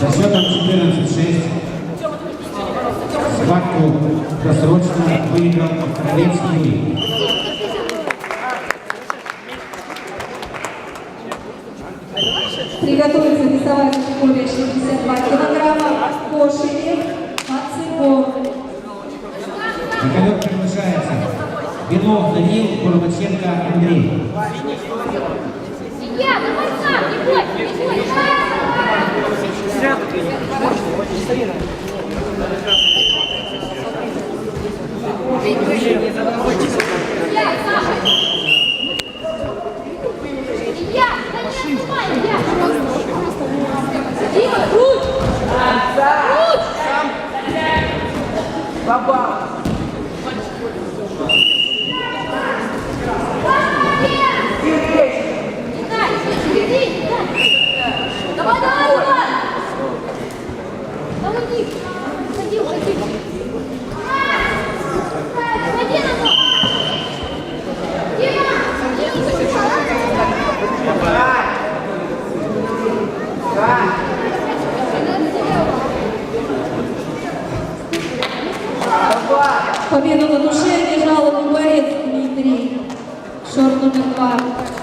Со счетом 14-6 схватку досрочно выиграл Кровецкий Юрий. Приготовиться весовая категория 62 килограмма. Кошелев, Мацибор. На ковер приглашается Белов Данил, Горбаченко Андрей. Я, давай сам, не бойся, не бойся. Я, Саша. Я, да не отступай, я. Дима, круть. Круть. Баба! Давай, давай, давай! Давай, ходи, ходи, ходи. Ходи назад! Дима! Победу на душе одержал борец Дмитрий. Шорт номер 2.